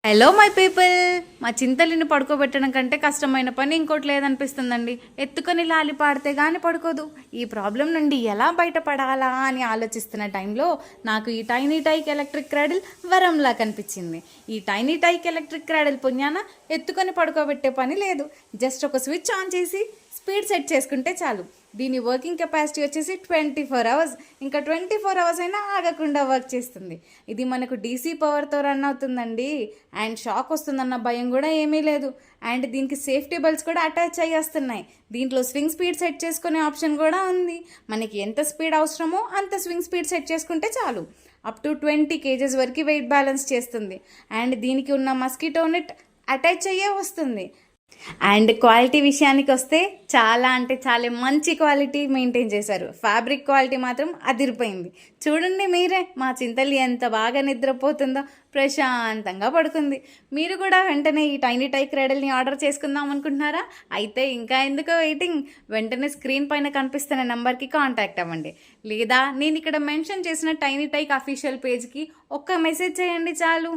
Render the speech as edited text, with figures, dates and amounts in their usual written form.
Hello my people. మా చింతలిని పడుకోబెట్టడం కంటే కష్టమైన పని ఇంకోటి లేదనిపిస్తుందండి. ఎత్తుకొని లాలి పాడితే కానీ పడుకోదు. ఈ ప్రాబ్లం నుండి ఎలా బయటపడాలా అని ఆలోచిస్తున్న టైంలో నాకు ఈ టైనీ టైక్ ఎలక్ట్రిక్ క్రాడిల్ వరంలా కనిపించింది. ఈ టైనీ టైక్ ఎలక్ట్రిక్ క్రాడిల్ పుణ్యాన ఎత్తుకొని పడుకోబెట్టే పని లేదు. జస్ట్ ఒక స్విచ్ ఆన్ చేసి స్పీడ్ సెట్ చేసుకుంటే చాలు. దీని వర్కింగ్ కెపాసిటీ వచ్చేసి 24 అవర్స్. ఇంకా 24 అవర్స్ అయినా ఆగకుండా వర్క్ చేస్తుంది. ఇది మనకు డీసీ పవర్తో రన్ అవుతుందండి. అండ్ షాక్ వస్తుందన్న భయం కూడా ఏమీ లేదు. అండ్ దీనికి సేఫ్టీ బెల్ట్స్ కూడా అటాచ్ అయ్యి వస్తున్నాయి. దీంట్లో స్వింగ్ స్పీడ్ సెట్ చేసుకునే ఆప్షన్ కూడా ఉంది. మనకి ఎంత స్పీడ్ అవసరమో అంత స్వింగ్ స్పీడ్ సెట్ చేసుకుంటే చాలు. అప్ టు 20 kgs వరకు వెయిట్ బ్యాలెన్స్ చేస్తుంది. అండ్ దీనికి ఉన్న మస్కిటో నెట్ అటాచ్ అయ్యే వస్తుంది. అండ్ క్వాలిటీ విషయానికి వస్తే చాలా అంటే చాలా మంచి క్వాలిటీ మెయింటైన్ చేశారు. ఫ్యాబ్రిక్ క్వాలిటీ మాత్రం అదిరిపోయింది. చూడండి మీరే, మా చింతలి ఎంత బాగా నిద్రపోతుందో, ప్రశాంతంగా పడుకుంది. మీరు కూడా వెంటనే ఈ టైనీ టైక్ క్రాడిల్ని ఆర్డర్ చేసుకుందాం అనుకుంటున్నారా? అయితే ఇంకా ఎందుకో వెయిటింగ్. వెంటనే స్క్రీన్ పైన కనిపిస్తున్న నెంబర్కి కాంటాక్ట్ అవ్వండి. లేదా నేను ఇక్కడ మెన్షన్ చేసిన టైనీ టైక్ అఫీషియల్ పేజ్కి ఒక్క మెసేజ్ చేయండి చాలు.